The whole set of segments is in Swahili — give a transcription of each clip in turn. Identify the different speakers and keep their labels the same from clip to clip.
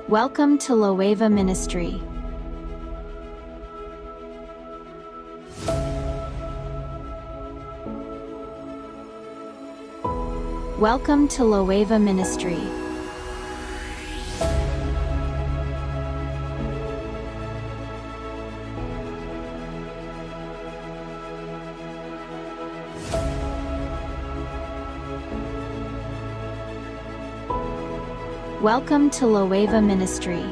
Speaker 1: Welcome to Loeva Ministry. Welcome to Loeva Ministry. Welcome to Loeva Ministry.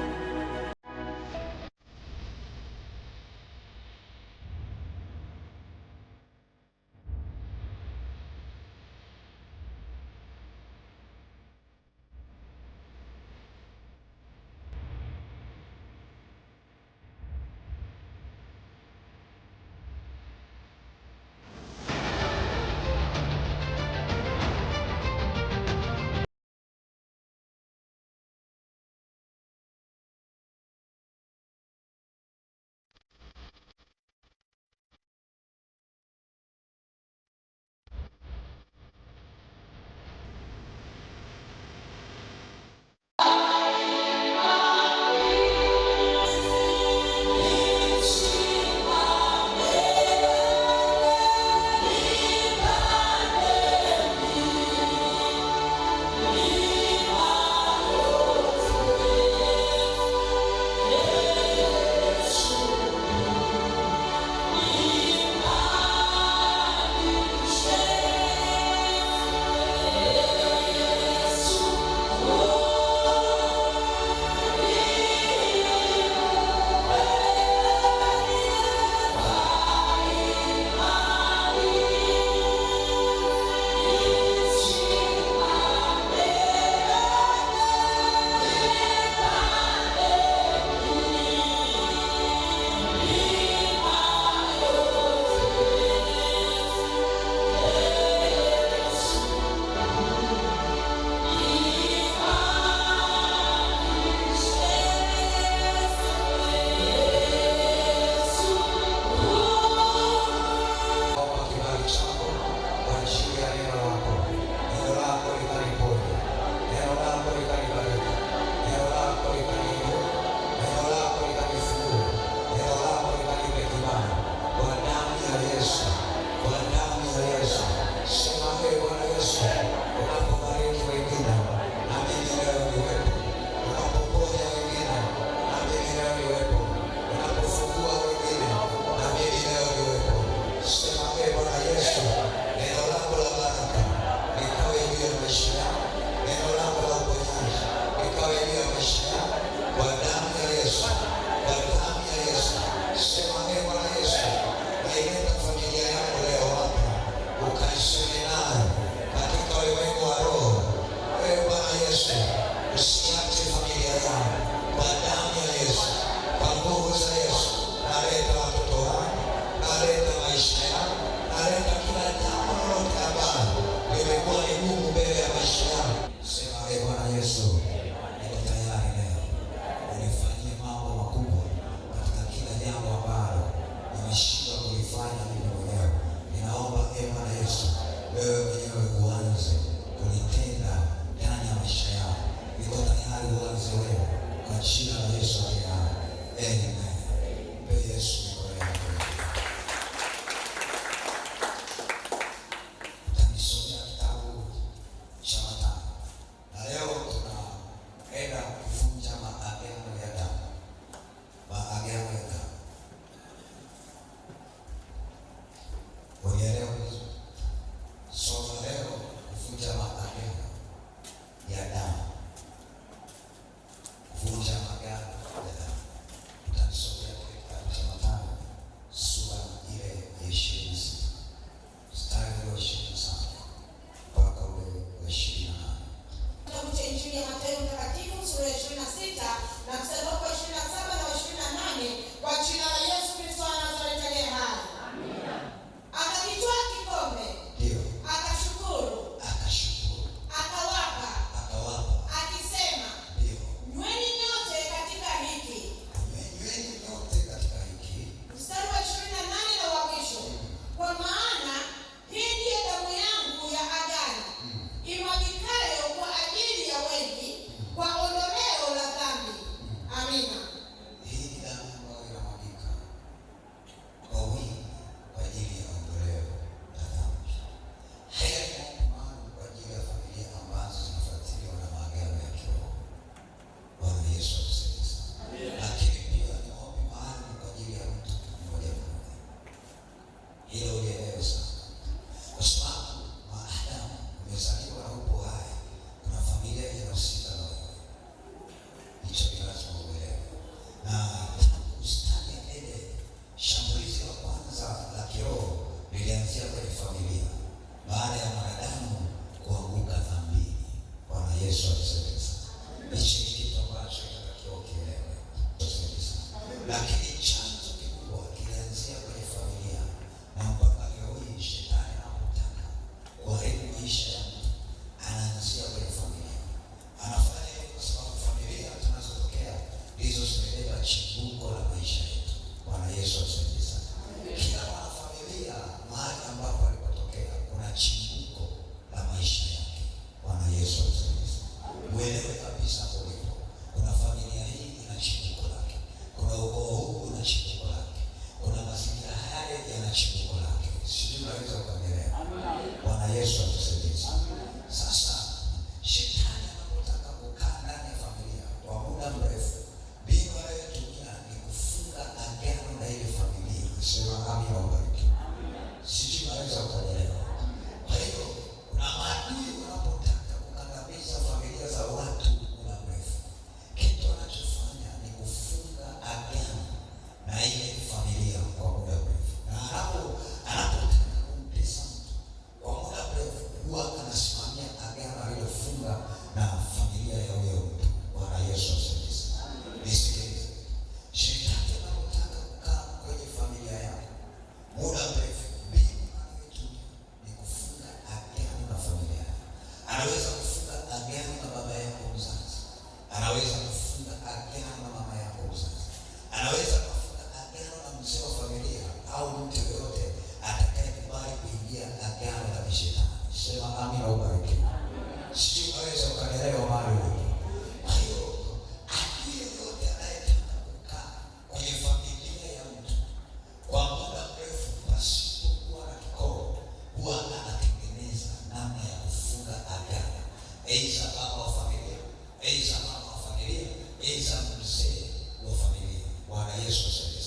Speaker 2: aidha baba wa familia, aidha mama wa familia, aidha mzee wa familia. Bwana Yesu asifiwe.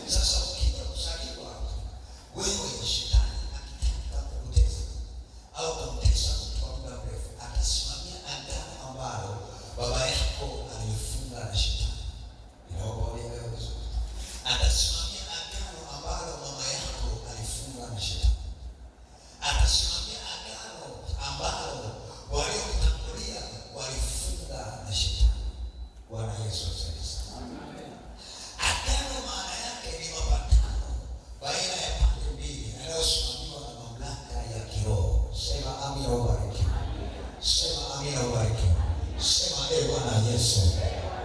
Speaker 2: Sasa ukija kuzaliwa wewe, shetani akitaka kukutesa au kumtesa kwa muda mrefu, atasimamia agano ambalo baba yako alifunga na shetani. Inaokolewa vizuri. Atasimamia agano ambalo mama yako alifunga na shetani. Atasimamia agano ambalo waliokutangulia walifunga na shetani. Bwana Yesu asifiwe. Amen. Agano maana yake ni mapatano baina ya pande mbili yanayosimamiwa na mamlaka ya kiroho. Sema amina ubarikiwe. Sema amina ubarikiwe. Sema Bwana Yesu,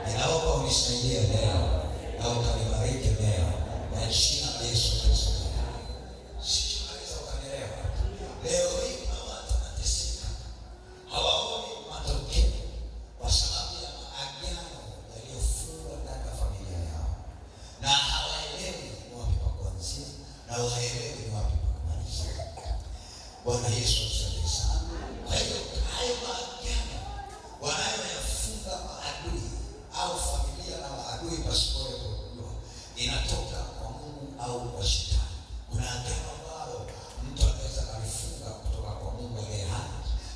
Speaker 2: ninaomba unisaidie leo na ukanibariki leo kwa jina la Yesu Kristo. Sikiweza ukanielewa. Leo hii kuna watu wanateseka, hawaoni matokeo kwa sababu ya maagano yaliyofungwa ndani ya familia yao, na hawaelewi ni wapi pa kuanzia na hawaelewi ni wapi pa kumalizia. Bwana Yesu asifiwe sana. Kwa hiyo hayo maagano wanayoyafunga maadui au familia na maadui pasipo kujua, inatoka kwa Mungu au kwa shetani. Kuna agano ambalo mtu anaweza kulifunga kutoka kwa Mungu aliye hai,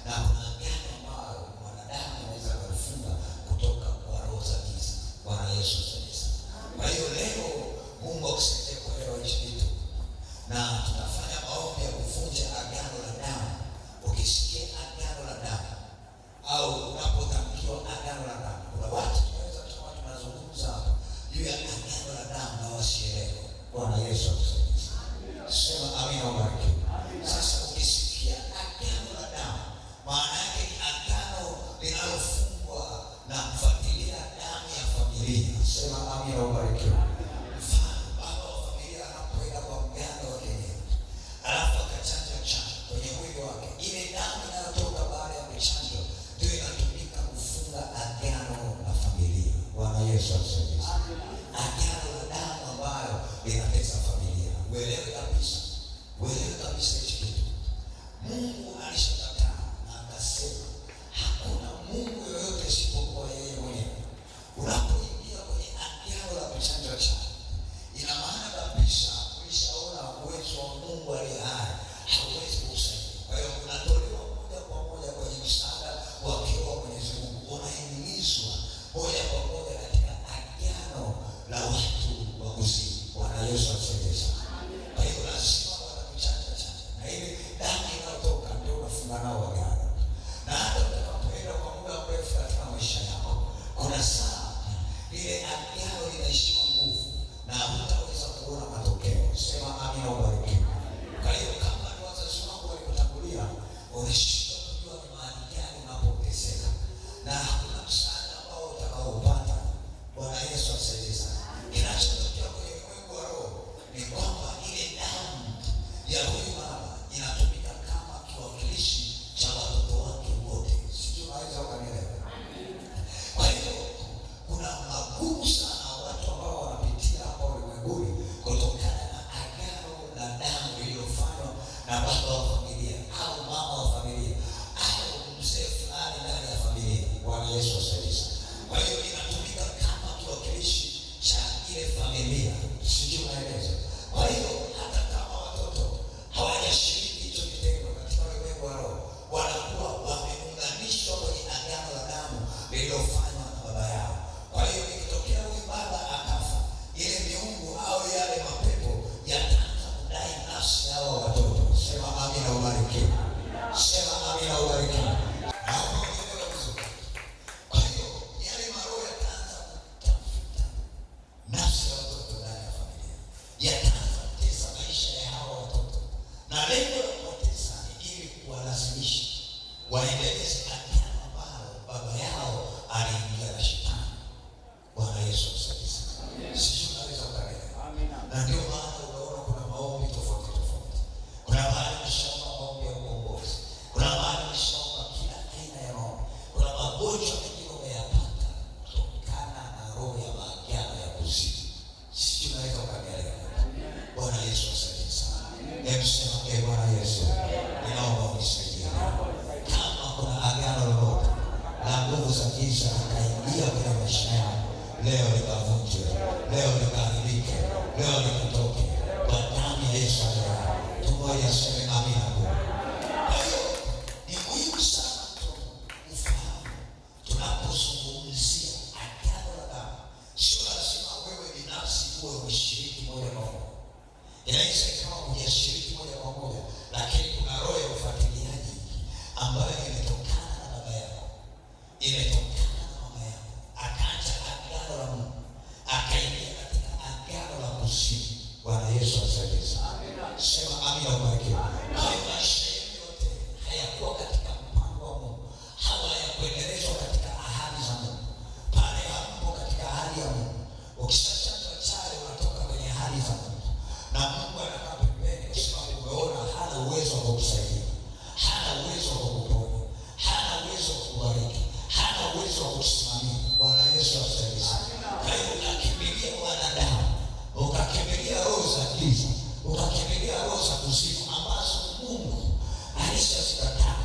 Speaker 2: na kuna agano ambalo mwanadamu anaweza kulifunga kutoka kwa roho za giza. Bwana Yesu asifiwe. Kwa hiyo leo Mungu akusaidie kuelewa hichi kitu, na tunafanya maombi ya kuvunja agano la damu. Ukisikia agano la damu au unapotamkiwa agano la damu, kuna watu tunaweza kusema tunazungumza juu ya agano la damu na wasielewe. Bwana Yesu asifiwe. Sema amina ubarikiwe. Sasa ukisikia agano la damu, maana yake ni agano linalofungwa na kufuatilia damu ya familia. Sema amina ubarikiwe. Mfano, baba wa familia anapoenda kwa mganga wa kienyeji, alafu akachanja chanjo kwenye mwili wake, ile damu inayotoka baada ya kuchanjwa ndio inatumika kufunga agano la familia. Bwana Yesu asifiwe. Agano la damu ambayo linatesa familia. Uelewe kabisa hichi kitu. Mungu alishakataa na akasema hakuna Mungu yoyote isipokuwa yeye mwenyewe. Unapoingia kwenye agano la kuchanjwa chanjo, ina maana kabisa ulishaona uwezo wa Mungu aliye hai hauwezi kusaidia. Kwa hiyo unatolewa moja kwa moja kwenye msaada wa kiroho wa Mwenyezi Mungu, unaingizwa moja kwa moja katika agano la watu wa kuzimu. Bwana Yesu asifiwe sana. Kwa hiyo lazima watakuchanja chanja, na ile damu inayotoka ndio unafunga nao agano. Na hata utakapoenda kwa muda mrefu katika maisha yako, kuna saa ile agano linaishiwa nguvu na hutaweza kuona matokeo. Sema amina ubarikiwe. Kwa hiyo kama ni wazazi wako walikutangulia, unashindwa kujua ni mahali gani unapoteseka, na hakuna msaada ambao utakaopata. Bwana Yesu asifiwe sana. Kinachotokea kwenye ulimwengu wa roho ni kwamba ile damu ya huyu mama inatumika kama kiwakilishi cha watoto wake wote. Sijui unaweza ukanielewa. Kwa hiyo kuna magumu sana watu ambao wanapitia hapa ulimwenguni kutokana na agano la damu iliyofanywa na baba wa familia au mama wa familia au mzee fulani ndani ya familia. Bwana Yesu asifiwe. Kwa hiyo inatumika kama kiwakilishi cha ile familia. Sijui unaeleza. Kwa hiyo hata kama watoto hawajashiriki hicho kitendo katika ulimwengu wa roho, wanakuwa wameunganishwa kwenye agano la damu lililofanywa na baba yao. Kwa hiyo ikitokea huyu baba akafa, ile miungu au yale mapepo yataanza kudai nafsi ya hao watoto. Sema amina ubarikiwe. Sema amina ubarikiwe. Kwa hiyo yale maroho yataanza kutafuta nafsi ya watoto ndani ya familia, yataanza kutesa maisha ya hawa watoto, na lengo la kuwatesa ni ili kuwalazimisha waendeleze agano ambalo baba yao aliingia na shetani. Bwana Yesu asifiwe. Sisi tunaweza kuelewa. Na ndio maana unaona kuna maombi tofauti tofauti. Kuna mahali nishaomba maombi ya ukombozi, kuna mahali nishaomba kila aina ya maombi. Kuna magonjwa mengine umeyapata kutokana na roho ya maagano ya kuzimu. Sisi tunaweza kuelewa. Bwana Yesu asifiwe sana. Hebu sema Bwana Yesu, ninaomba unisaidie. Kama kuna agano lolote za giza akaingia kwenye maisha yao, leo likavunjwe, leo likaharibike, leo likatoke kwa damu ya Yesu. Tumoja aseme amina. Kwa hiyo ni muhimu sana ufahamu, tunapozungumzia agano la damu, sio lazima wewe binafsi uwe umeshiriki moja kwa moja. Inaweza kama hujashiriki moja kwa moja, lakini kuna roho ya ufuatiliaji ambayo imetokana na baba yako, imetokana na mama yako, akaacha agano la Mungu akaingia katika agano la kuzimu. Bwana Yesu asifiwe sana. Sema amina, ubarikiwe. Kwa maisha yenu yote hayakuwa katika mpango wa Mungu, hayakuendelezwa katika ahadi za Mungu. Pale hapo katika ahadi ya Mungu, ukishachanga chale unatoka kwenye ahadi za Mungu, na Mungu anakaa pembeni kwa sababu umeona hana uwezo wa kukusaidia, hana uwezo wa kukuponya, hana uwezo wa kukubariki, hana uwezo wa kukusimamia. Bwana Yesu asifiwe sana. Kwa hiyo ukakimbilia wanadamu, ukakimbilia roho za giza, ukakimbilia roho za kuzimu ambazo Mungu alishazikataa.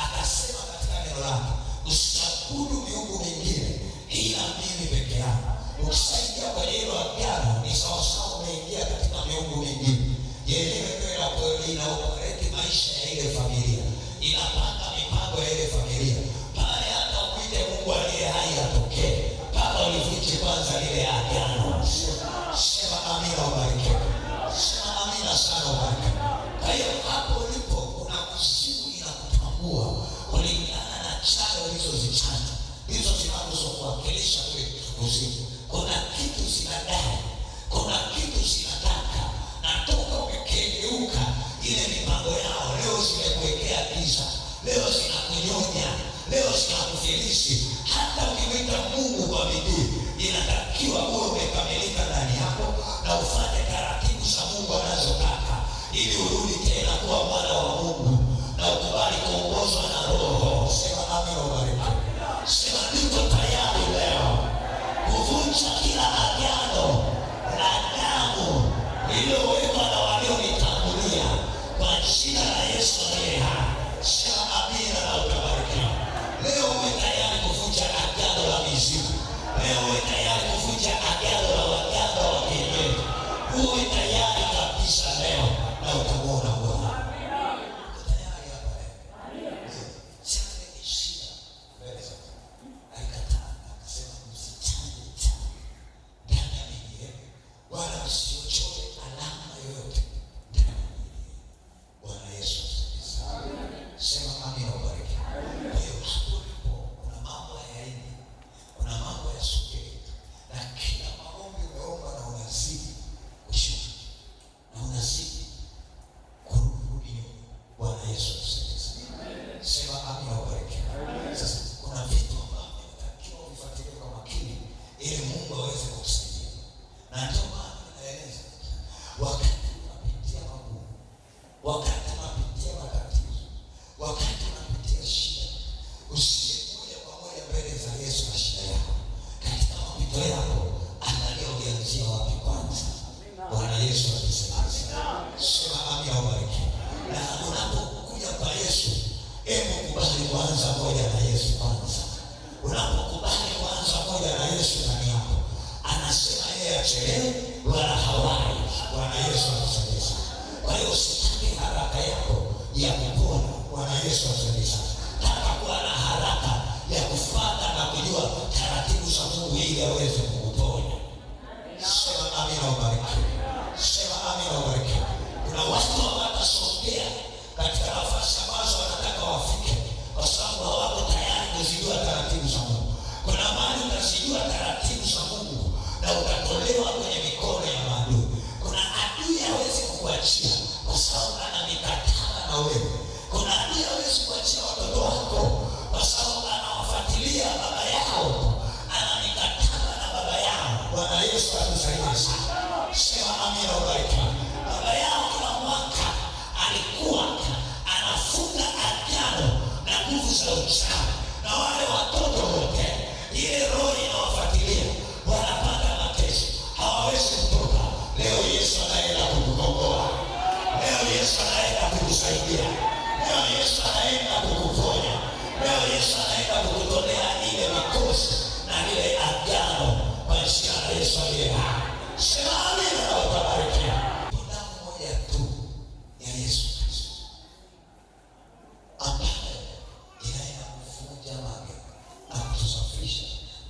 Speaker 2: Akasema katika neno lake, usiabudu miungu mingine ila mimi peke yangu. Ukisaidia kwenye hilo agano ni sawasawa umeingia katika miungu mingine. Yenyewe ndio inaoperate maisha ya ile familia, inapanga mipango ya ile familia. Pale hata uite Mungu aliye hai atokee, mpaka ulivunje kwanza lile agano. Sema amina, ubarikiwe. Sema amina sana, ubarikiwe. Kwa hiyo hapo ulipo kuna kuzimu inakutambua kulingana na chale ulizozichanja, hizo zinazokuwakilisha kule kuzimu. Kuna kitu zinadai, kuna kitu zinataka, na toka umekengeuka ile mipango yao, leo zimekuwekea giza, leo zinakunyonya, leo zinakufilisi. Hata ukimwita Mungu kwa bidii, inatakiwa uwe umekamilika ndani yako na ufanye taratibu za Mungu anazotaka, ili urudi tena kuwa mwana wa Mungu na ukubali kuongozwa na Roho. Sema amina, ubarikiwe. Sema niko tayari leo kuvunja kila agano la damu lililowekwa na walionitangulia kwa jina la Yesu aliye hai. Sema amina na utabarikiwa. Leo uwe tayari kuvunja agano la mizimu. Leo uwe tayari kuvunja agano la waganga wa kienyeji. Uwe tayari kabisa leo na utamwona Bwana. Tayari hapa leo. Chale ni shida. Alikataa akasema msichane chale ndani ya miji yenu, wala msiochore alama yoyote ndani ya miji yenu. Bwana Yesu asifiwe. Sema amina, ubarikiwe. Kwa hiyo hapo ndipo kuna mambo hayaendi, kuna mambo yasogei, na kila maombi umeomba na unazidi kushuka na unazidi kurudi nyuma. Bwana Yesu asifiwe. Sema amina, ubarikiwe. Sasa kuna vitu ambavyo unatakiwa uvifuatilie kwa makini ili Mungu aweze kukusaidia, na ndio maana naeleza wakati unapitia magumu, wakati unapitia matatizo, wakati unapitia shida, usije moja kwa moja mbele za Yesu na shida yako. Katika mapito yako angalia ulianzia wapi kwanza. Bwana Yesu asifiwe. Sema amina, ubarikiwe. Na unapokuja kwa Yesu, hebu kubali kwanza moja na Yesu kwanza. Unapokubali kwanza moja na Yesu ndani yako, anasema yeye achelewe wala hawai. Bwana Yesu asifiwe. Kwa hiyo usitake haraka yako ya kupona. Bwana Yesu asifiwe. Taka kuwa na haraka ya kufuata na kujua taratibu za Mungu ili aweze kukuponya. Sema amina, ubarikiwe. Sema amina, ubarikiwe. Kuna watu hawatasogea katika nafasi ambazo wanataka wafike kwa sababu hawako tayari kuzijua taratibu za Mungu. Kuna mahali utazijua taratibu za Mungu na utatolewa kwenye mikono ya maadui. Kuna adui hawezi kukuachia kwa sababu ana mikataba na wewe. Kuna adui hawezi kuachia watoto wako kwa sababu anawafuatilia baba yao, ana mikataba na baba yao. Bwana Yesu atusaidie sana. Sema amina, ubarikiwe. Baba yao kila mwaka alikuwa anafunga agano na nguvu za uchawi, na wale watoto wote ile roho inawafuatilia, wanapata mateso, hawawezi kutoka. Leo Yesu anaenda kukukomboa. Leo Yesu anaenda kukusaidia.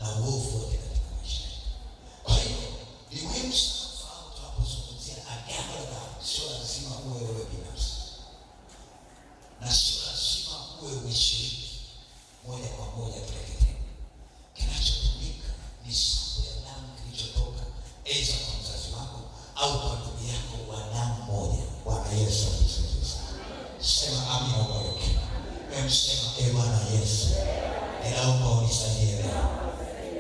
Speaker 2: na uovu wote katika maisha. Kwa hiyo ni muhimu sana kufahamu tunapozungumzia agano la damu, sio lazima uwe wewe binafsi, na sio lazima uwe umeshiriki moja kwa moja kile kitendo. Kinachotumika ni sapo ya damu kilichotoka aidha kwa mzazi wako au kwa ndugu yako wa damu moja. Bwana Yesu asifiwe sana. Sema amina ubariki. Sema Bwana Yesu, ninaomba unisaidie leo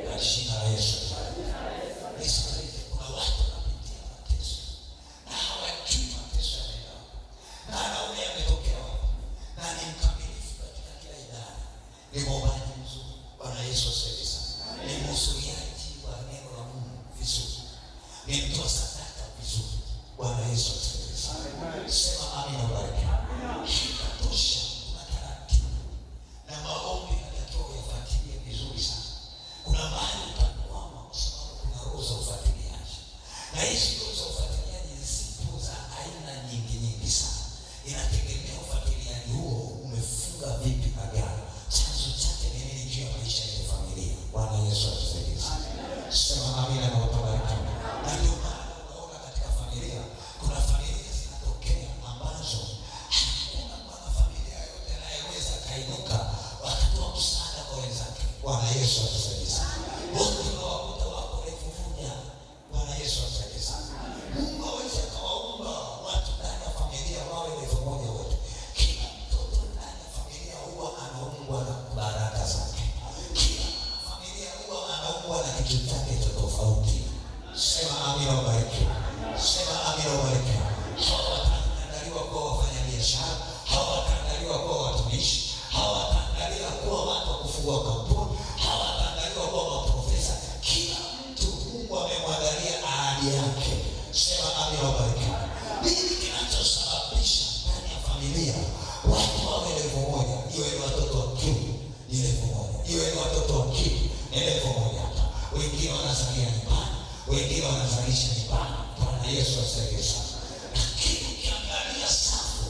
Speaker 2: kwa jina la Yesu. Nisikilize, kuna watu wanapitia mateso na hawajui mateso yanaenda na anaume ametokea wapi na ni mkamilifu katika kila idara, ni mwombaji mzuri. Bwana Yesu asifiwe sana. Ni mhudhuriaji wa neno la Mungu vizuri, ni mtoa sadaka vizuri. Bwana Yesu asifiwe sana. Sema amina ubariki. Inatosha. Kuna taratibu na maombi yanatakiwa uyafuatilie vizuri sana. Kuna mahali utakwama kwa sababu kuna roho za ufuatiliaji, na hizi roho za ufuatiliaji zipo za aina nyingi sana. Inategemea ufuatiliaji huo umefunga vipi agano, chanzo chake ni nini juu ya maisha ya familia. Bwana Yesu atusaidie sana. Sema amina na utabariki. Na ndio maana unaona katika familia kuna familia zinatokea ambazo hakuna mwanafamilia yote anayeweza kainuka wakatoa msaada kwa wenzake. Bwana Yesu atusaidie sana. Wote unawakuta wako elfu moja. Bwana Yesu atusaidie sana. Mungu hawezi akawaumba watu ndani ya familia wawe elfu moja wote. Kila mtoto ndani ya familia huwa anaumbwa na baraka zake. Kila familia huwa anaumbwa na kitu chake cha tofauti. Sema amina ubariki. Sema amina ubariki. Hawa wataandaliwa kuwa wafanyabiashara, hawa wataandaliwa kuwa watumishi, hawa wataandaliwa kuwa watu wa kufungua kampuni, hawa wataandaliwa kuwa maprofesa. Kila mtu Mungu amemwandalia ahadi yake. Sema amina ubariki. Nini kinachosababisha ndani ya familia watu wawe levo moja? Iwe ni watoto wa kiume ni levo moja, iwe ni watoto wa kike ni levo moja. Wengine wanazalia nyumbani, wengine wanazalisha nyumbani. Bwana Yesu asifiwe sana. Lakini ukiangalia safu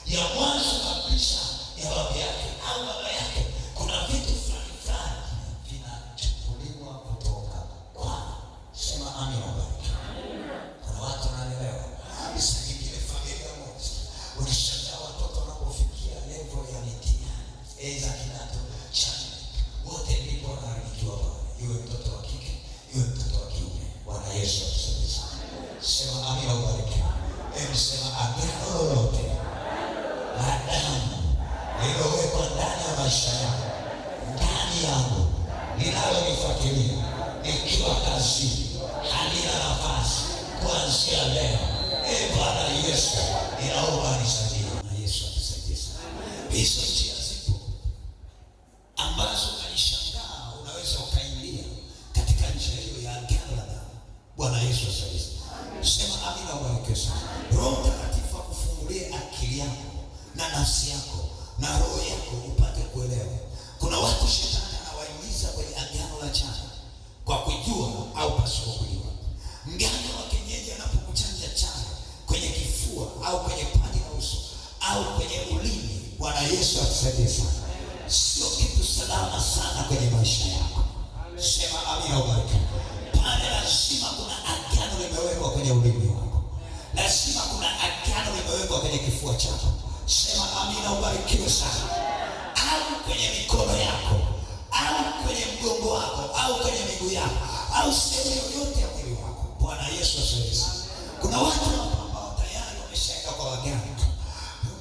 Speaker 2: ya mwanzo kabisa ya baba yake au baba yake, kuna vitu fulani vinachukuliwa kutoka kwao. Sema amina ubariki. Kuna watu wanaelewa. Sasa nyingine familia moja unashangaa watoto wanapofikia level ya mitihani aidha kidato cha nne, wote ndipo wanaharibikiwa pale, iwe mtoto wa kike iwe mtoto wa kiume. Bwana Yesu atusaidie sana. Sema amina ubariki. Sema agano lolote la damu lililowekwa ndani ya maisha yako, ndani yangu, linalonifuatilia nikiwa kazini, halina nafasi kuanzia leo. Bwana Yesu, ninaomba nisaidie. Na Yesu atusaidie sana. Hizo njia zipo ambazo unaishangaa unaweza ukaingia katika njia hiyo ya agano la damu. Bwana Yesu asifiwe. Sema amina ubariki sana. Roho Mtakatifu akufungulie akili yako na nafsi yako na roho yako upate kuelewa. Kuna watu shetani anawaingiza kwenye agano la chana kwa kujua au pasipo kujua. Mganga wa kienyeji anapokuchanja chana kwenye kifua au kwenye paji la uso au kwenye ulimi, Bwana Yesu atusaidie sana, sio kitu salama sana kwenye maisha yako. Sema amina ubariki. Pale lazima kuna agano limewekwa kwenye ulimi wako, lazima kuna agano limewekwa kwenye kifua chako. Sema amina ubarikiwe sana. Au kwenye mikono yako au kwenye mgongo wako au kwenye miguu yako au sehemu yoyote ya mwili wako. Bwana Yesu asifiwe sana. Kuna watu ambao tayari wameshaenda kwa waganga,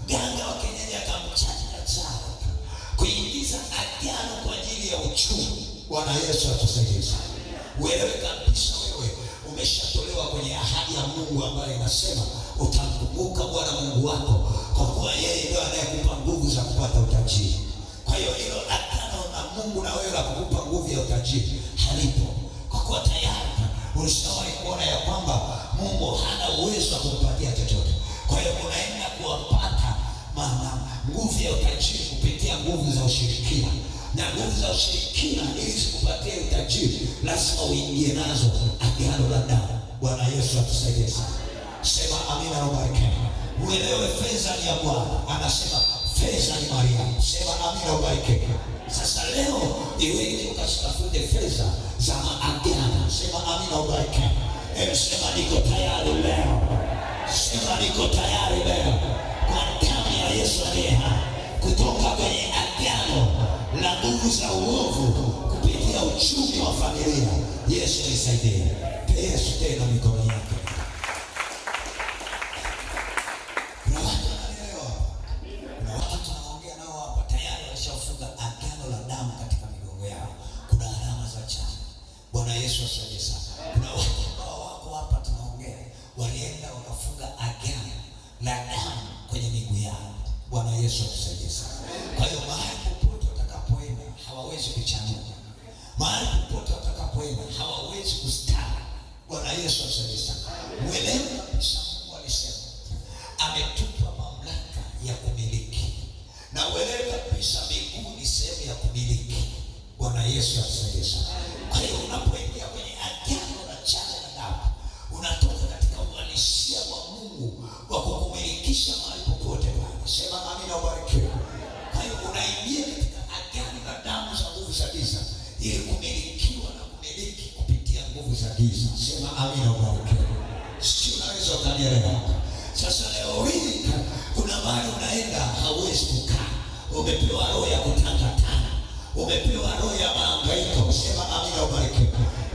Speaker 2: mganga wa kienyeji akamchanja chana kuingiza agano kwa ajili ya uchumi. Bwana Yesu atusaidie sana. Uelewe kabisa wewe umeshatolewa kwenye ahadi ya Mungu ambayo inasema utamkumbuka Bwana Mungu wako kwa kuwa yeye ndiye anayekupa nguvu za kupata utajiri. Kwa hiyo hilo agano na Mungu na wewe la kukupa nguvu ya utajiri halipo, kwa kuwa tayari ulishawahi kuona ya kwamba Mungu hana uwezo wa kukupatia chochote. Kwa hiyo unaenda kuwapata nguvu ya utajiri kupitia nguvu za ushirikina, na nguvu za ushirikina ili zikupatie utajiri lazima uingie nazo agano la damu. Bwana Yesu atusaidie sana. Sema amina na ubariki. Uelewe fedha ni ya Bwana. Anasema fedha ni Maria. Sema amina ubariki. Sasa leo iweje ukatafute fedha za maagano? Sema amina, ubariki. Sema niko tayari leo. Sema niko tayari leo kwa damu ya Yesu aliye hai, kutoka kwenye agano la nguvu za uovu kupitia uchumi wa familia. Yesu nisaidie. Pe Yesu tena mikono yake. Kuna watu wanaelewa. Kuna watu tunaongea nao hapa tayari walishafunga agano la damu katika migongo yao. Kuna alama za chama. Bwana Yesu asifiwe sana. Kuna watu ambao wako hapa tunaongea walienda wakafunga agano la damu kwenye miguu yao. Bwana Yesu asifiwe sana. Kwa hiyo mahali popote watakapoenda hawawezi kuchanua. Mahali popote watakapoenda hawawezi kustawi. Bwana Yesu asifiwe sana. Mwelewe kabisa Mungu alisema ametupa mamlaka ya kumiliki. Na uelewe kabisa miguu ni sehemu ya kumiliki. Bwana Yesu asifiwe sana. Kwa hiyo unapoingia kwenye agano la chale na damu, unatoka katika uhalisia wa Mungu wa kukumilikisha mahali popote pale. Sema amina, ubarikiwe. Kwa hiyo unaingia katika agano la damu za nguvu za giza ili kumilikiwa na kumiliki kupitia nguvu za giza. Sema amina, ubarikiwe. Sio unaweza ukanielewa. Sasa leo hii kuna mahali unaenda hauwezi kukaa. Umepewa roho ya kutangatana. Umepewa roho ya mahangaiko. Sema amina, ubarikiwe.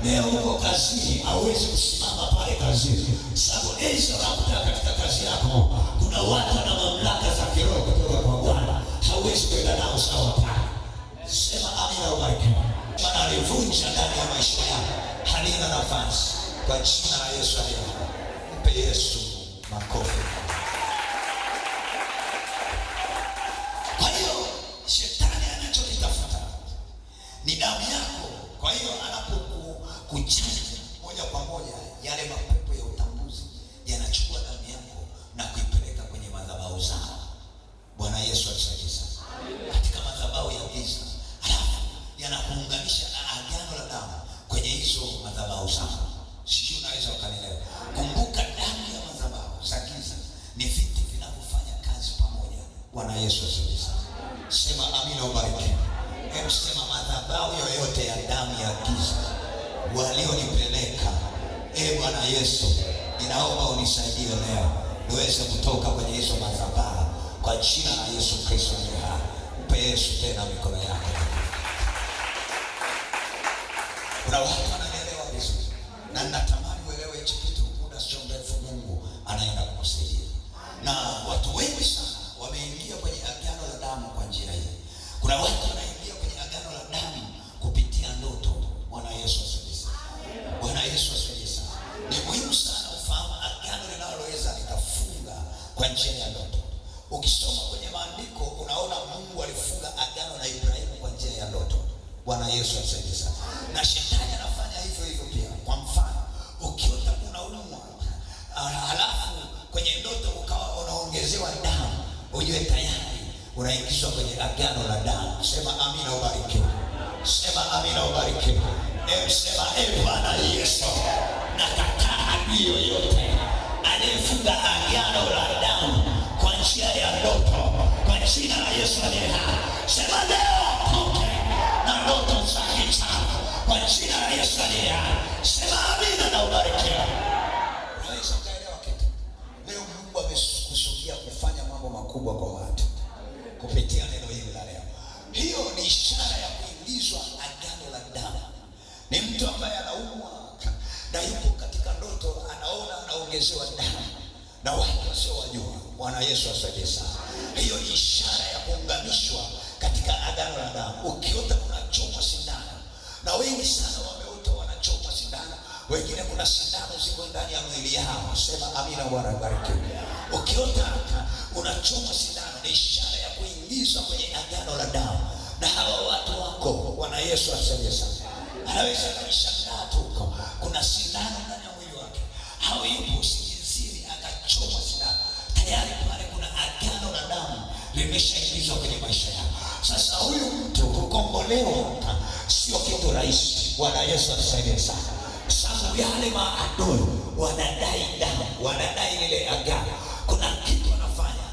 Speaker 2: Leo uko kazini hauwezi kusimama pale kazini. Sababu Yesu anakuta katika kazi yako kuna watu na mamlaka za kiroho kutoka kwa Bwana. Hauwezi kwenda nao sawa pale. Sema amina, ubarikiwe. Maana alivunja ndani ya maisha yako halina nafasi. Kwa jina la Yesu aliye hai. Mpe Yesu makofi. Kwa hiyo shetani anachokitafuta ni damu yako. Kwa hiyo anapokuchanja moja kwa moja, yale mapepo ya utambuzi yanachukua damu yako na kuipeleka kwenye madhabahu zao. Bwana Yesu atusaidie sana. Katika madhabahu ya giza, halafu yanakuunganisha na agano la damu kwenye hizo madhabahu zao. Sijui unaweza ukanielewa. Kumbuka damu ya madhabahu za giza ni vitu vinavyofanya kazi pamoja. Bwana Yesu asifiwe sana. Sema amina, ubarikiwe. Hebu sema madhabahu yoyote ya damu ya giza walionipeleka, Bwana Yesu, ninaomba unisaidie leo niweze kutoka kwenye hizo madhabahu kwa jina la Yesu Kristo aliye hai. Mpe Yesu tena mikono yako. Kuna watu wanaelewa vizuri na natamani uelewe hicho kitu. Muda sio mrefu Mungu anaenda kukusaidia. Na watu wengi sana wameingia kwenye agano la damu kwa njia hii. Kuna watu wanaingia kwenye agano la damu kupitia ndoto. Bwana Yesu asifiwe sana. Bwana Yesu asifiwe sana. Ni muhimu sana ufahamu agano linaloweza likafunga kwa njia ya ndoto. Ukisoma kwenye maandiko unaona Mungu alifunga agano na Ibrahimu kwa njia ya ndoto. Bwana Yesu asifiwe sana. Na shetani anafanya hivyo hivyo pia. Kwa mfano, ukiota unaumwa, halafu kwenye ndoto ukawa unaongezewa damu, ujue tayari unaingizwa kwenye agano la damu. Sema amina, ubarikiwe. Sema amina, ubarikiwe. Sema Bwana Yesu, nakataa adui yoyote aliyefunga agano la damu kwa njia ya ndoto, kwa jina la Yesu aliye hai. Sema leo toke na ndoto za giza kwa jina la Yesu aliye hai. Sema amina na ubarikiwe. Unaweza kuelewa kitu? Leo Mungu amekusudia kufanya mambo makubwa kwa watu kupitia neno hili la leo. Hiyo ni ishara ya kuingizwa agano la damu. Ni mtu ambaye anaumwa na yuko katika ndoto, anaona anaongezewa damu na watu wasiowajua. Bwana Yesu asifiwe sana. Hiyo ni ishara ya kuunganishwa katika agano la damu. Ukiota unachomwa sindano, na wengi sana wameota wanachomwa sindano, wengine kuna sindano ziko ndani ya mwili yao. Sema amina, Bwana barikiwe. Ukiota unachomwa sindano ni ishara ya kuingizwa kwenye agano la damu na hawa watu wako. Bwana Yesu asifiwe sana. Anaweza kushangaa tu kuna sindano ndani ya mwili wake, hao yupo usingizini akachomwa sindano, tayari pale kuna agano la damu limeshaingizwa kwenye maisha yako. Sasa huyu mtu kukombolewa sio kitu rahisi. Bwana Yesu asifiwe sana. Sababu yale maadui wanadai damu, wanadai lile agano. Kuna kitu wanafanya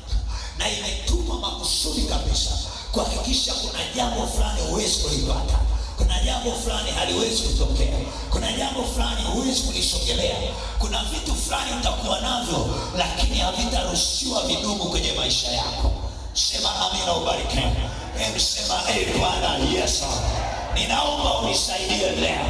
Speaker 2: na imetuma makusudi kabisa kuhakikisha kuna jambo fulani huwezi kulipata, kuna jambo fulani haliwezi kutokea, kuna jambo fulani huwezi kulisogelea, kuna vitu fulani utakuwa navyo lakini havitaruhusiwa vidumu kwenye maisha yako. Sema amina, ubarikiwe. Sema Bwana Yesu, ninaomba unisaidie leo.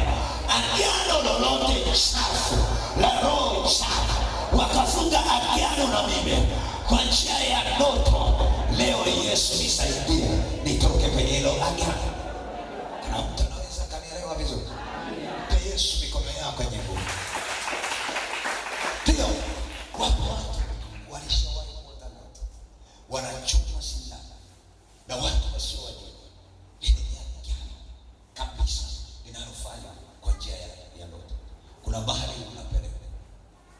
Speaker 2: Agano lolote chafu la roho chafu wakafunga agano na mimi kwa njia ya ndoto, leo Yesu nisaidie nitoke kwenye hilo agano. Kuna mtu anaweza kanielewa vizuri? Mpe Yesu mikono yako yenye nguvu. Ndio watu walishawahi kuota ndoto, wanachoma sindano na watu wasiowajua. Hili ni agano kabisa linalofanya kwa njia ya ndoto. Kuna mahali unapelekwa,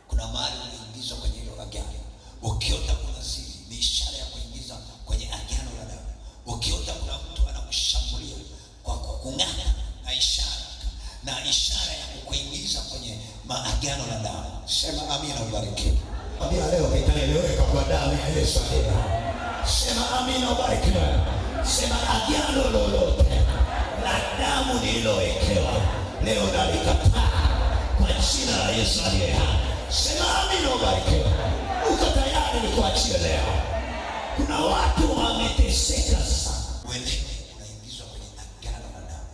Speaker 2: kuna mahali unaingizwa kwenye hilo agano. Ukiota kuna siri, ni ishara ya kuingiza kwenye agano la damu. Ukiota kuna mtu anakushambulia kwa kung'ata na ishara ya kukuingiza kwenye maagano la damu. Sema amina, ubarikiwe. Amina, leo itaeleweka kwa damu ya Yesu. Sema amina, ubarikiwe. Sema agano lolote la damu nililowekewa leo nalikataa kwa jina la Yesu aliye hai. Sema amina, ubarikiwe. Uko tayari nikuachie leo? Kuna watu wameteseka sana. Wewe unaingizwa kwenye agano la damu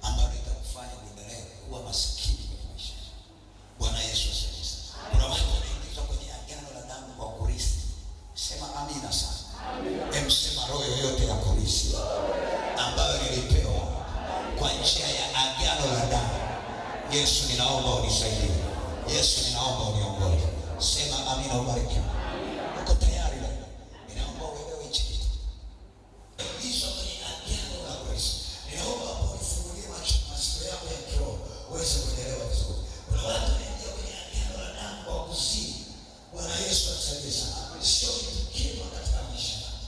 Speaker 2: ambalo litakufanya uendelee kuwa maskini kwenye maisha. Bwana Yesu asifiwe. Kuna watu wanaingizwa kwenye agano la damu kwa kurithi. Sema amina sana. Sema roho yoyote ya kurithi ambayo nilipewa kwa njia ya agano la damu, Yesu ninaomba unisaidie. Yesu ninaomba uniongoze. Sema amina, ubarikiwe. Uko tayari leo? Ninaomba uelewe hichi kitu. Ingizwa kwenye agano la kurithi. Ninaomba unifungulie masikio yako ya kiroho uweze kuelewa vizuri. Kuna watu wanaingia kwenye agano la damu kwa kuzini. Bwana Yesu atusaidie sana. Sio kitu kema katika maisha yako.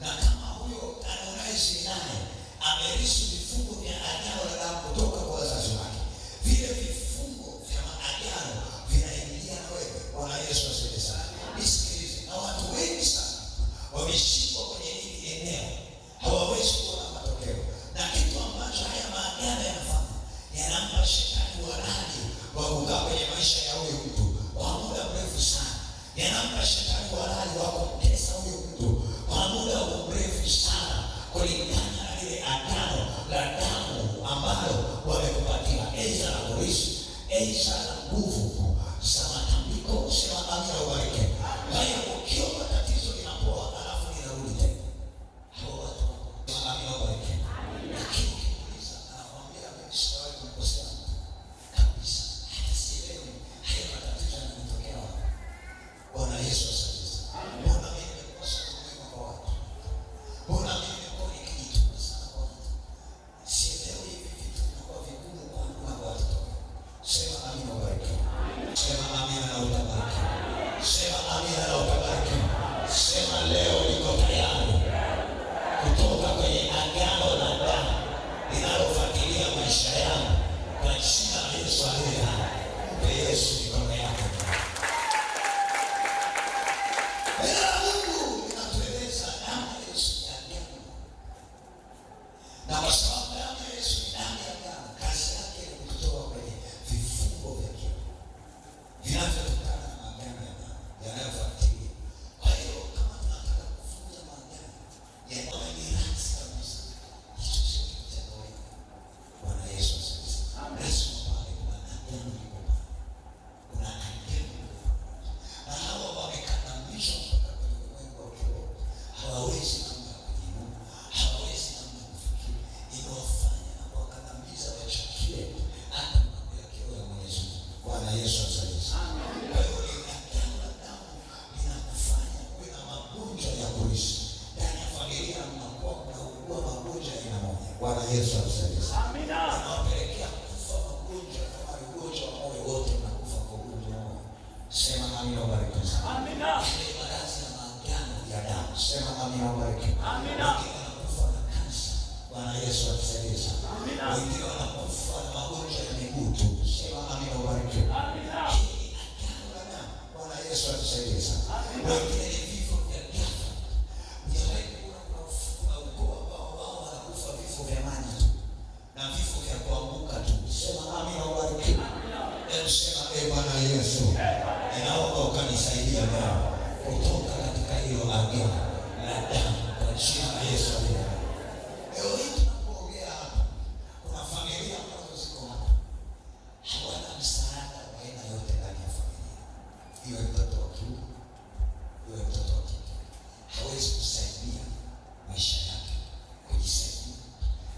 Speaker 2: Na kama huyo anaonaishi naye amerithi vifungo vya agano la damu kutoka kwa wazazi wake, vile vifungo vya maagano vinaingia na wewe. Bwana Yesu asifiwe sana. Nisikilize, na watu wengi sana wameshikwa kwenye hili eneo, hawawezi kuona matokeo. Na kitu ambacho haya maagano yanafanya, yanampa shetani uhalali wa kukaa kwenye maisha ya huyo mtu kwa muda mrefu sana. Yanampa shetani uhalali wa kumtesa huyo mtu kwa muda mrefu sana, kulingana na lile agano la damu ambalo wamekupatia, aidha la kurithi, aidha la nguvu za matambiko. Sema amina, ubarikiwe. Kwa hiyo ukiona tatizo linapoa alafu linarudi tena, hao watu sema amina, ubarikiwe. Lakini ukiuliza anakuambia mimi sijawahi kumkosea kabisa, hata sielewi haya matatizo yanatokea wapi. Bwana Yesu asifiwe. Mbona mimi nimekosa kumwema kwa watu? Mbona mimi nimekuwa nikijituma sana kwa watu? Sielewi hivi vitu vinakuwa vigumu kwangu na kwa watoto. Sema amina, ubarikiwe. Sema amina na utabarikiwa. Sema amina na utabarikiwa. Sema leo niko tayari kutoka kwenye agano la damu linalofuatilia maisha yangu kwa jina la Yesu aliye hai. Mpe Yesu mikono yako. Mungu inatueleza damu ya Yesu ni agano. Na kwa sababu damu ya Yesu ni damu ya agano, kazi yake ni kutoa kwenye vifungo vya kiroho vinavyotokana na maagano ya damu yanayofuatilia. Kwa hiyo kama tunataka kufunga maagano yanayo ni rahisi kabisa, hicho sio kitu cha kawaida. Bwana Yesu asifiwe. Lazima pale kuna agano liko pale. Kuna agano na hawa wamekandamizwa mpaka kwenye ulimwengu wa kiroho. Hawawezi namna ya kujiinua, hawawezi namna ya kufikiri. Inawafanya na kuwakandamiza wachukie hata mambo ya kiroho ya Mwenyezi Mungu. Bwana Yesu asifiwe. Kwa hiyo agano la damu linakufanya uwe na magonjwa ya kurithi. Ndani ya familia mnakuwa mnaugua magonjwa ya aina moja. Bwana Yesu asifiwe. Amina. Inawapelekea kufa magonjwa kama ugonjwa wa moyo, wote mnakufa kwa ugonjwa wa moyo. Sema amina, ubarikiwe. Amina. Ile maradhi ya maagano ya damu. Sema amina, ubarikiwe. Amina. Wengine wanakufa na kansa. Bwana Yesu atusaidie sana. Amina. Wengine wanakufa na magonjwa ya miguu tu. Sema amina, ubarikiwe. Amina. Hii agano la damu. Bwana Yesu atusaidie sana. Wengine ni vifo vya ghafla. Kuna ukoo ambao Yesu. Ninaomba ukanisaidia leo kutoka katika hilo agano la damu kwa jina la Yesu. Leo hii tunapoongea hapa, kuna familia ambazo ziko hapa hawana msaada wa aina yote ndani ya familia. Iwe mtoto wa kiume, iwe mtoto wa kike, hawezi kusaidia maisha yake kujisaidia,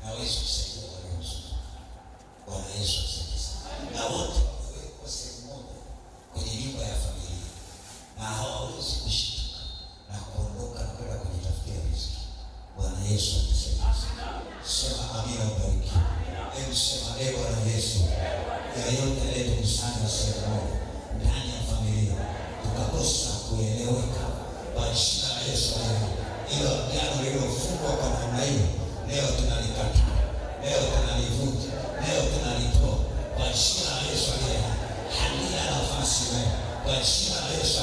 Speaker 2: na hawezi kusaidia waliomzunguka. Bwana Yesu asifiwe sana. Na wote wamewekwa sehemu moja kwenye nyumba ya familia, na hawawezi kushituka na kuondoka na kwenda kujitafutia riziki. Bwana Yesu atusaidie. Sema amina, ubariki. Hebu sema ee Bwana Yesu, yote aliyetukusanya sehemu moja ndani ya familia tukakosa kueleweka, kwa jina la Yesu hilo agano lililofungwa kwa namna hiyo, leo tunalikataa, leo tunalivunja, leo tunalitoa kwa jina la Yesu halina nafasi leo, kwa jina la Yesu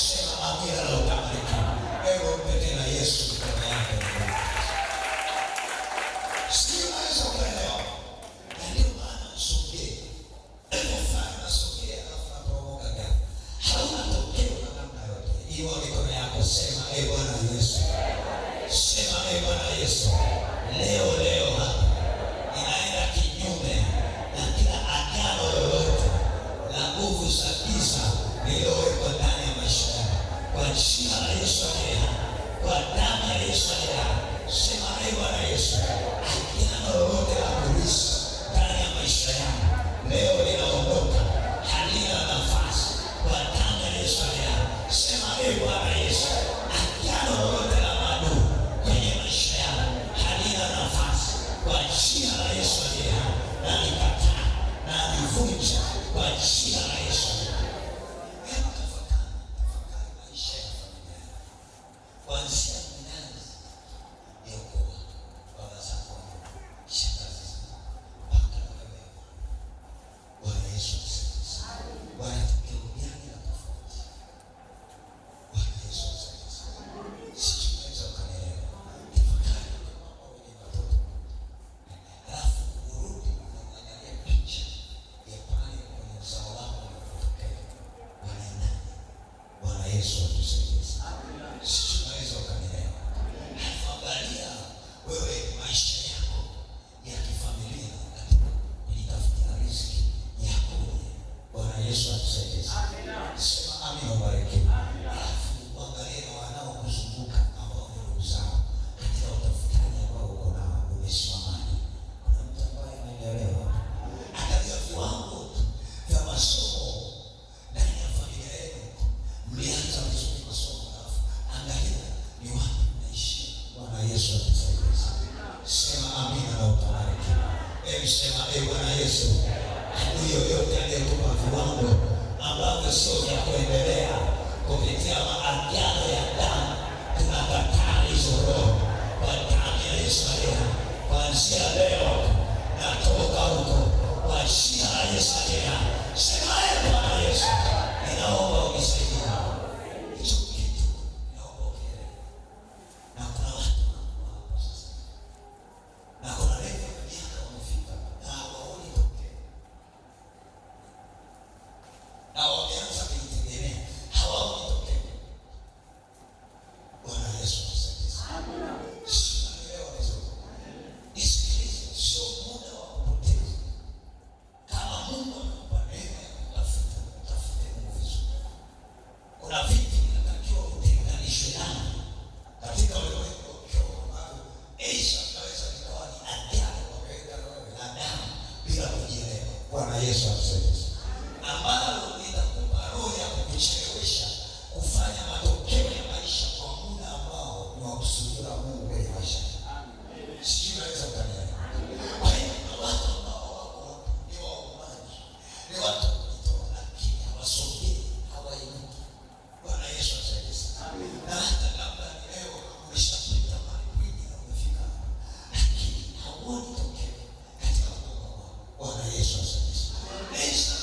Speaker 2: sema amina na utabariki. Hebu mpe tena Yesu mikono yako. Sio naweza kuelewa, na ndio maana usogee. Unasogea alafu unaporomoka gani? Hauna tokeo na namna yote. Hiyo mikono yako, sema ee Bwana Yesu. Sema ee Bwana Yesu. Leo hapa ninaenda kinyume na kila agano lolote la nguvu za giza lililowekwa ndani ya maisha yangu kwa jina la Yesu, kwa damu ya Yesu. Sema ee Bwana Yesu, agano lolote la polisi ndani ya maisha yangu leo linaondoka, halina nafasi kwa damu ya Yesu. Sema ee Bwana Yesu, agano lolote la maadui kwenye maisha yangu halina nafasi kwa jina la Yesu. Na nikataa na nivunja kwa jina la Yesu. Tafakari maisha ya familia kuanzia mzazi niokoa baba zako, shangazi mpaka wewe. Bwana Yesu asifiwe. Bwana tukiongea na tofauti. Bwana Yesu asifiwe. Siweza kanielewa. Tafakari kama wewe watoto. Alafu urudi unaangalia picha ya pale kwenye uzao wako unapotokea. Bwana Yesu atusaidie sana. Siweza kanielewa. Angalia wewe maisha yako ya kifamilia katika kujitafutia riziki yako. Bwana Yesu atusaidie sana. Sema amina, ubariki. Alafu angalia na wanaokuzunguka ambao ni ndugu zao katika utafutaji ambao uko nao, umesimamaje? Kuna mtu ambaye anaelewa. Angalia viwango vya masomo ndani ya familia yenu. Mlianza vizuri masomo, alafu angalia ni wapi mnaishi. Bwana Yesu atusaidie sana. Sema amina na utabariki. Sema ee Bwana Yesu, adui yoyote aliyekupa viwango ambavyo sio vya kuendelea kupitia maagano ya damu, tunakataa hizo roho kwa damu ya Yesu. Kuanzia leo natoka huko kwa jina la Yesu. Sema ee Bwana Yesu, ninaomba unisaidie. Hicho kitu naomba ukielewe. Na kuna watu hapo sasa, na kuna leo miaka wamefika na hawaoni tokeo, na wameanza kujitegemea, hawaoni tokeo. Bwana Yesu atusaidie sana. Sielewa vizuri. Nisikilize, sio muda wa kupoteza. Kama Mungu amekupa neema ya kutafuta, utafute Mungu vizuri. Kuna vitu vinatakiwa utenganishwe nao katika ulimwengu wa kiroho ambavyo Aisha naweza vikawa ni agano wameweka wewe na damu bila kujielewa. Bwana Yesu atusaidie sana. Ambalo litakupa roho ya kukuchelewesha kufanya matokeo ya maisha kwa muda ambao ni wa kusudio la Mungu kwenye maisha. Sijui naweza kunielewa. Kwa hiyo kuna watu ambao wako ni waombaji, ni watu wa kujitoa, lakini hawasogei, hawainuki. Bwana Yesu atusaidie sana. Na hata labda ni leo umeshapita mahali kwingi na umefika, lakini hauoni tokeo katika Mungu wako. Bwana Yesu atusaidie sana.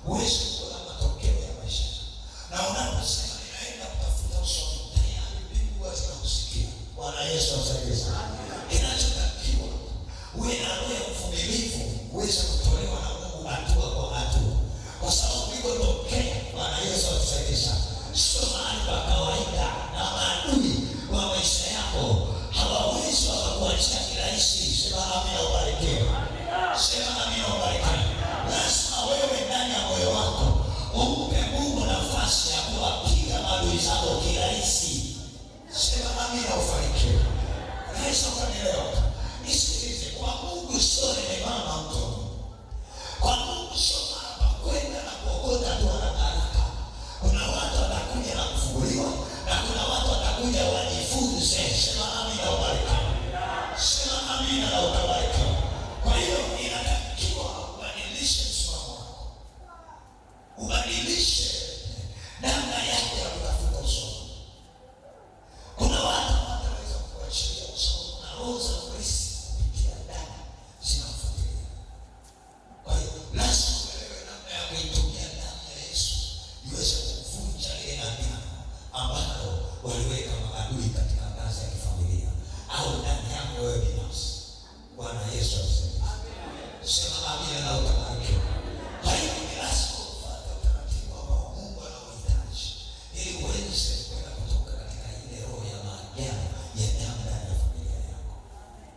Speaker 2: huwezi kuona matokeo ya maisha. Na unaposema ninaenda kutafuta usoni, tayari mbingu zinakusikia. Bwana Yesu asifiwe sana. Kinachotakiwa uwe na roho ya uvumilivu, uweze kutolewa na Mungu hatua kwa hatua, kwa sababu ulikotokea, Bwana Yesu asifiwe sana, sio mahali pa kawaida, na maadui wa maisha yako hawawezi wakakuachia kirahisi. Sema amina, ubarikiwe. Sema amina, ubarikiwe. Lazima wewe ndani ya moyo wako umpe Mungu nafasi ya kuwapiga maadui zako kirahisi. Sema amina, ubarikiwe. Naweza ukanielewa? Nisikilize, kwa Mungu sio neema mtu. Kwa Mungu sio mara pa kwenda na kuokota tu haraka. Kuna watu watakuja na kufunguliwa, na kuna watu watakuja wajifunze. Sema amina, ubarikiwe. Sema amina na ubarikiwe. Kwa hiyo inatakiwa ubadilishe msimamo wako, ubadilishe namna yako ya kutafuta usoni. Kuna watu wataweza kuachilia usoni na roho za polisi kupitia ndani zinafuatilia. Kwa hiyo lazima uelewe namna ya kuitumia damu ya Yesu iweze kuvunja ile agano ambalo waliweka maadui katika ngazi ya kifamilia au ndani yako wewe binafsi. Bwana Yesu asifiwe. Sema amina na ubarikiwe. Kwa hiyo ni lazima ufuate utaratibu ambao Mungu anauhitaji ili uweze kwenda kutoka katika ile roho ya maagano ya damu ndani ya familia yako.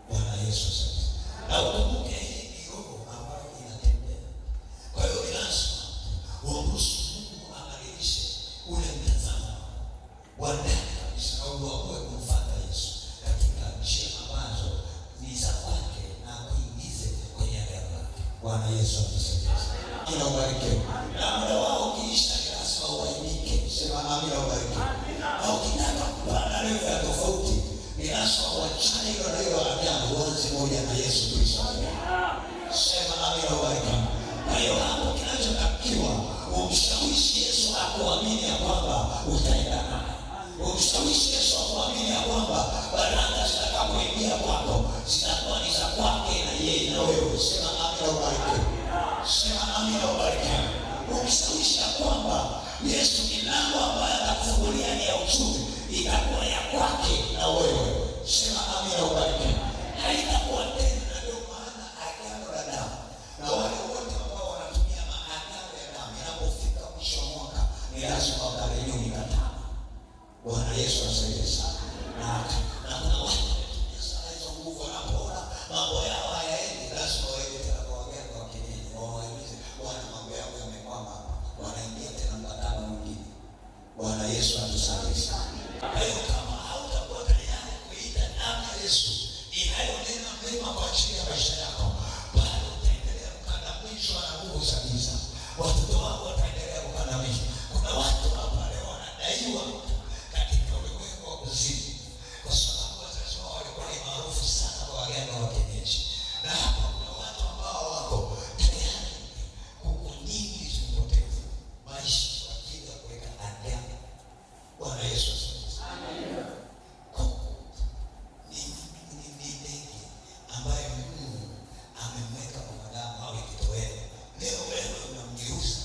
Speaker 2: Bwana Yesu asifiwe. Na ukumbuke hii ni roho ambayo inatembea. Kwa hiyo ni lazima uruhusu Mungu abadilishe ule mtazamo wa ndani kabisa, na uamue kumfuata Yesu katika njia ambazo ni za kwake na kuingize kwenye agano lake. Bwana Yesu asifiwe. Amina, ubarikiwe. Na muda wao ukiisha ni lazima uaibike. Sema amina, ubarikiwe. Na ukitaka kupanda level ya tofauti, ni lazima uachane hilo na hilo agano, uanze moja na Yesu Kristo. Sema amina, ubarikiwe. Kwa hiyo hapo kinachotakiwa umshawishi Yesu akuamini ya kwamba utaenda naye. Umshawishi Yesu akuamini ya kwamba baraka zitakapoingia kwako zitakuwa ni za kwake na yeye na wewe. Sema amina, ubarikiwe. Sema amina, ubarikiwe. Umshawishi ya kwamba Yesu milango ambayo atakufungulia ni ya uchumi itakuwa ya kwake na wewe. Sema amina, ubarikiwe. Haitakuwa tena, na ndio maana agano la damu na wale wote ambao wanatumia maagano ya damu yanapofika mwisho wa mwaka ni lazima wakarenew mikataba. Bwana Yesu asifiwe sana. Na kuna watu wanatumia sana hizo nguvu, wanapoona mambo yao hayaendi, lazima waende tena kwa waganga wa kienyeji, wawaulize, Bwana, mambo yao yamekwama hapa, wanaingia tena mkataba mwingine. Bwana Yesu atusaidie sana. Kwa hiyo kama hautakuwa tayari kuita damu ya Yesu inayonena mema kwa ajili ya maisha yako, bado utaendelea kukandamizwa na nguvu za giza. Watoto wako wataendelea kukandamizwa. Kuna watu hapa leo wanadaiwa katika ulimwengu wa kuzini, kwa sababu wazazi wao walikuwa ni maarufu sana kwa waganga wa kienyeji. Na hapa kuna watu ambao wako tayari kuku nyingi zimepoteza maisha kwa ajili ya kuweka agano. Bwana Yesu asifiwe. Amen. Kuku ni ndege ambaye Mungu amemweka kwa mwanadamu au kitoweo. Leo wewe unamgeuza,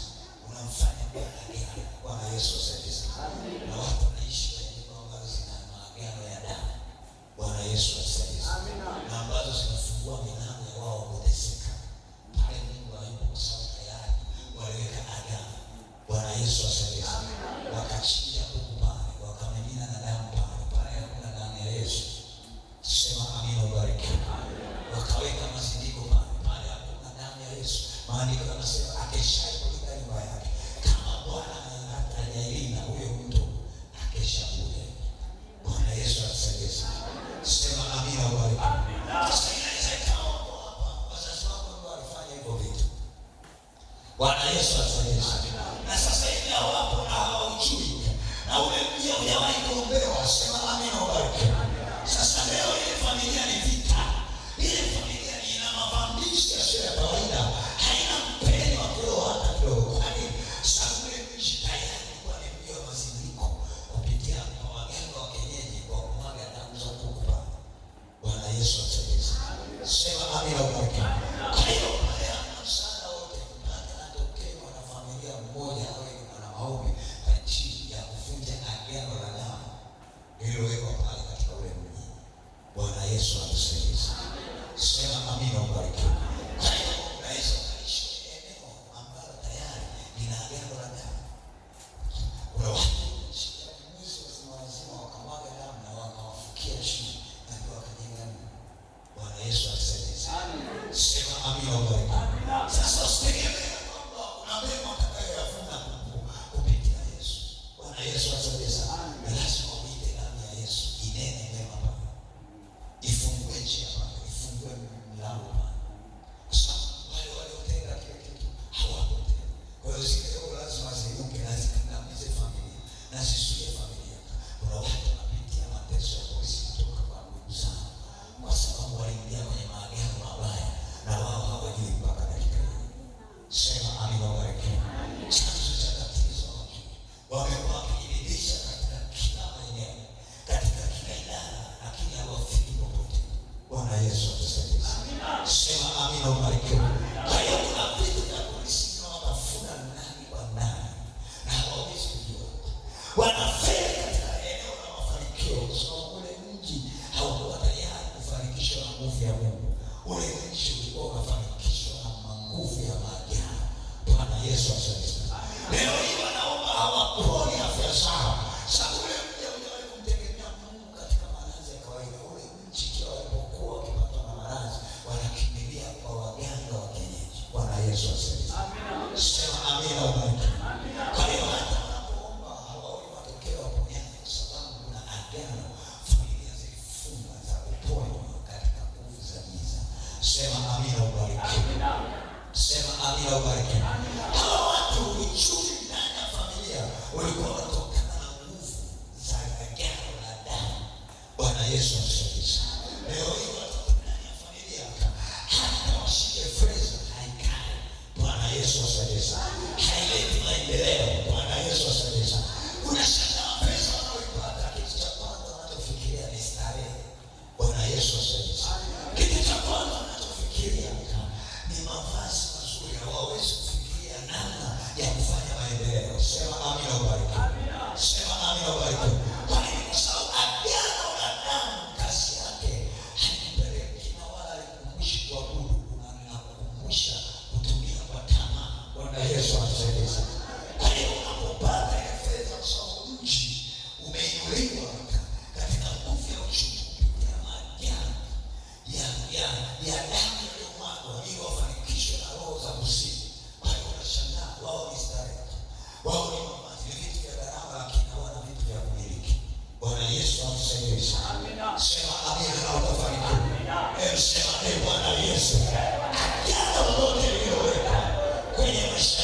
Speaker 2: unamfanya kuwa agano. Bwana Yesu asifiwe. Amen. Na watu wanaishi kwenye nyumba zina maagano ya damu. Bwana Yesu asifiwe. Amen. Na ambazo zinafungua milango ya wao kuteseka pale Mungu hayupo, kwa sababu tayari waliweka agano. Bwana Yesu asifiwe. Amen. Wakachinja kuku pale, wakamimina na damu pale hakuna damu ya Yesu. Sema amina, ubarikiwe. Wakaweka mazindiko pale hakuna damu ya Yesu. Maandiko yanasema akeshaikulinda nyumba yake, kama Bwana hajalinda huyo mtu akeshakuja. Bwana Yesu asifiwe. Sema amina, ubarikiwe. Sasa inawezekana wako hapa, wazazi wako ndio walifanya hivyo vitu. Bwana Yesu asifiwe. Na sasa hivi hawapo na hawajui, na ule mji hujawahi kuombewa. Sema amina, ubarikiwe. Sasa leo ile familia ni vita. Ile familia ina mavamizi yasiyo ya kawaida, haina mpendo wa kiroho hata kidogo. Kwani sababu ile mji tayari ilikuwa ni mji wa mazindiko kupitia kwa waganga wa kienyeji, kwa kumwaga damu za kuku pale. Bwana Yesu asifiwe. Sema amina, ubarikiwe. Kwa hiyo pale hamna msaada wote, mpaka atokee na familia Yesu asifiwe. Leo hii wanaomba hawaponi afya zao. Sababu ule mja hujawahi kumtegemea Mungu katika maradhi ya kawaida. Ule mji kila walipokuwa wakipatwa na maradhi wanakimbilia kwa waganga wa kienyeji. Bwana Yesu asifiwe. Amina. Sema amina ubariki. Amina. Kwa hiyo hata wanapoomba hawaoni matokeo ya uponyaji kwa sababu kuna agano familia zilifunga za kuponywa katika nguvu za giza. Sema amina ubariki. Amina. Sema amina ubariki. Amina. Hawa watu uchumi ndani ya familia walikuwa wanatokana na nguvu za agano la damu. Bwana Yesu asifiwe. Leo hii watoto ndani ya familia hata washike fedha haikai. Bwana Yesu asifiwe. Haileti maendeleo. Bwana Yesu asifiwe. Unashangaa pesa wanaoipata, kitu cha kwanza wanachofikiria ni starehe. Bwana Yesu asifiwe. Kitu cha kwanza wanachofikiria ni mavazi mazuri, hawawezi kufikiria namna ya kufanya maendeleo. Sema amina ubariki. Sema amina ubariki. Kwa nini? Kwa sababu agano la damu kazi yake haipeleki na wala haikumbushi kuabudu, unakumbusha kutumia kwa tamaa. Bwana Yesu asifiwe. Kwa hiyo unapopata ile fedha, kwa sababu mji umeinuliwa katika nguvu ya uchumi kupitia maagano ya damu iliyomwagwa ili wafanikishwe na roho za kuzimu. Kwa hiyo unashangaa wao ni starehe, wao ni mavazi, ni vitu vya gharama, lakini hawana vitu vya kumiliki. Bwana Yesu atusaidie. Sema amina na utafanikiwa. Sema Bwana Yesu, agano lote lililowekwa kwenye maisha